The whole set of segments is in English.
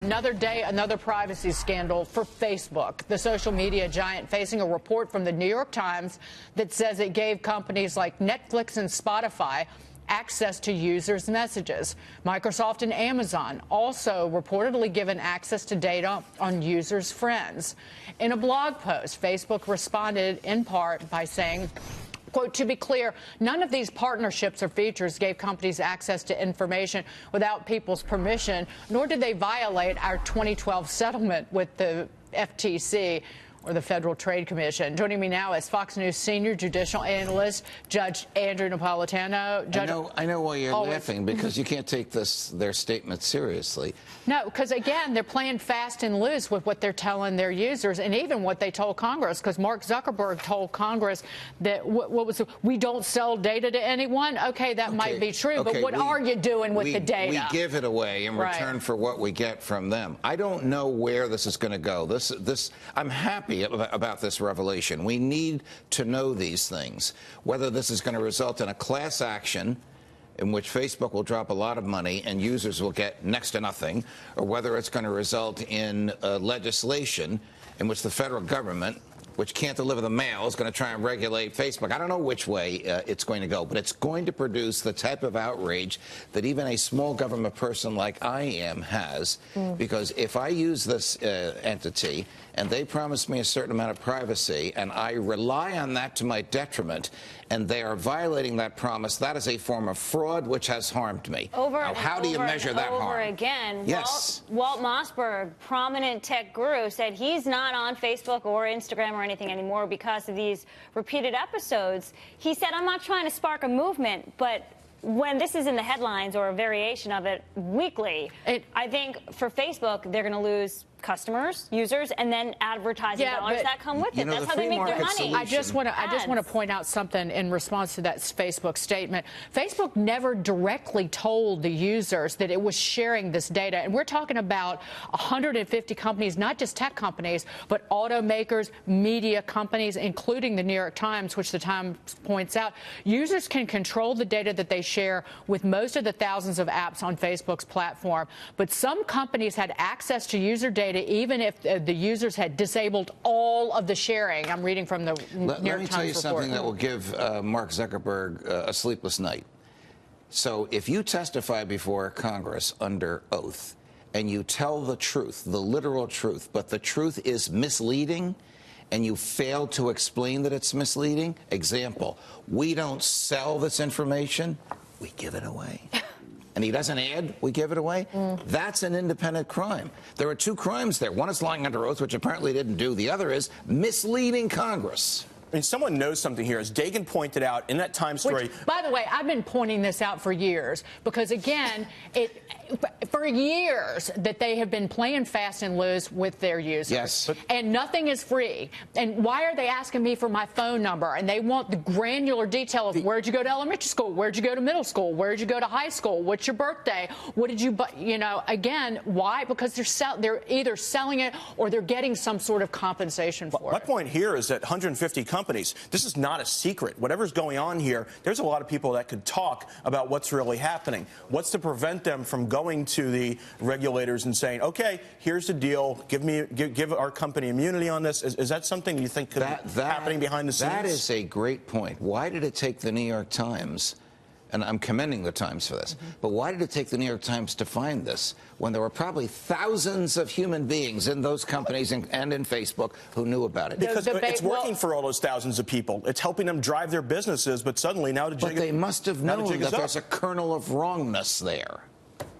Another day, another privacy scandal for Facebook, the social media giant facing a report from the New York Times that says it gave companies like Netflix and Spotify access to users' messages. Microsoft and Amazon also reportedly given access to data on users' friends. In a blog post, Facebook responded in part by saying, quote, "To be clear, none of these partnerships or features gave companies access to information without people's permission, nor did they violate our 2012 settlement with the FTC or the Federal Trade Commission." Joining me now is Fox News senior judicial analyst, Judge Andrew Napolitano. Judge, I know why you're laughing, because you can't take their statement seriously. No, because, again, they're playing fast and loose with what they're telling their users, and even what they told Congress, because Mark Zuckerberg told Congress that we don't sell data to anyone. Okay, that might be true, but what are you doing with the data? We give it away in return for what we get from them. I don't know where this is going to go. I'm happy about this revelation. We need to know these things, whether this is going to result in a class action in which Facebook will drop a lot of money and users will get next to nothing, or whether it's going to result in legislation in which the federal government, which can't deliver the mail, is going to try and regulate Facebook. I don't know which way it's going to go, but it's going to produce the type of outrage that even a small government person like I am has, because if I use this entity and they promise me a certain amount of privacy and I rely on that to my detriment, and they are violating that promise, that is a form of fraud which has harmed me. Now, how do you measure that harm? Again, yes. Walt Mossberg, prominent tech guru, said he's not on Facebook or Instagram or anything anymore because of these repeated episodes. He said, "I'm not trying to spark a movement, but when this is in the headlines or a variation of it weekly, I think for Facebook, they're going to lose customers, users, and then advertising dollars that come with it. That's how they make their money." I just want to point out something in response to that Facebook statement. Facebook never directly told the users that it was sharing this data, and we're talking about 150 companies, not just tech companies, but automakers, media companies, including the New York Times, which the Times points out. Users can control the data that they share with most of the thousands of apps on Facebook's platform, but some companies had access to user data even if the users had disabled all of the sharing. I'm reading from the New York Times report. Let me tell you something that will give Mark Zuckerberg a sleepless night. So if you testify before Congress under oath and you tell the truth, the literal truth, but the truth is misleading, and you fail to explain that it's misleading, example, we don't sell this information, we give it away. And he doesn't add, we give it away, that's an independent crime. There are two crimes there. One is lying under oath, which apparently didn't do. The other is misleading Congress. I mean, someone knows something here. As Dagan pointed out in that Times story. Which, by the way, I've been pointing this out for years because, again, for years that they have been playing fast and loose with their users. Yes. And nothing is free. And why are they asking me for my phone number? And they want the granular detail of where'd you go to elementary school? Where'd you go to middle school? Where'd you go to high school? What's your birthday? What did you, again, why? Because they're either selling it or they're getting some sort of compensation for it. My point here is that 150 companies, this is not a secret. Whatever's going on here, there's a lot of people that could talk about what's really happening. What's to prevent them from going to the regulators and saying, okay, here's the deal, give our company immunity on this? Is that something you think could be happening behind the scenes? That is a great point. Why did it take the New York Times, and I'm commending the Times for this, but why did it take the New York Times to find this when there were probably thousands of human beings in those companies and in Facebook who knew about it? Because it's working for all those thousands of people. It's helping them drive their businesses, but suddenly now the jig But they must have known that there's a kernel of wrongness there.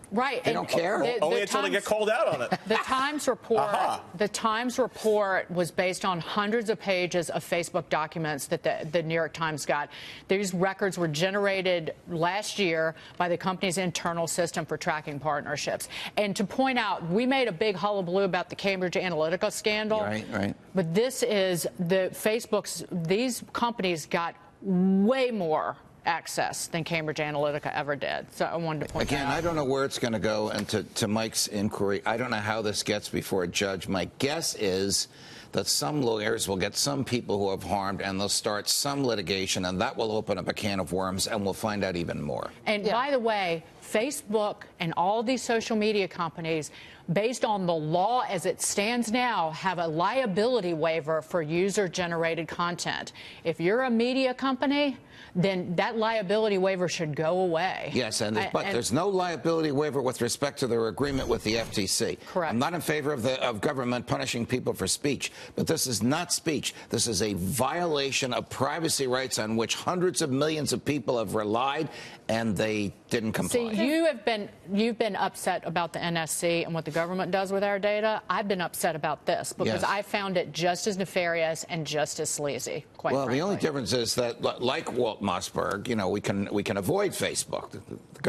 Right. They don't care. Only until they get called out on it. The Times report, the Times report was based on hundreds of pages of Facebook documents that the New York Times got. These records were generated last year by the company's internal system for tracking partnerships. And to point out, we made a big hullabaloo about the Cambridge Analytica scandal. Right. But this is these companies got way more access than Cambridge Analytica ever did. So I wanted to point that out. Again, I don't know where it's going to go, and to Mike's inquiry, I don't know how this gets before a judge. My guess is that some lawyers will get some people who have harmed, and they'll start some litigation, and that will open up a can of worms, and we'll find out even more. And by the way, Facebook and all these social media companies, based on the law as it stands now, have a liability waiver for user-generated content. If you're a media company, then that liability waiver should go away. Yes, but there's no liability waiver with respect to their agreement with the FTC. Correct. I'm not in favor of government punishing people for speech, but this is not speech. This is a violation of privacy rights on which hundreds of millions of people have relied, and they didn't comply. See, you've been upset about the NSC and what the government does with our data. I've been upset about this because I found it just as nefarious and just as sleazy, quite frankly. The only difference is that, like Walt Mossberg, we can avoid Facebook.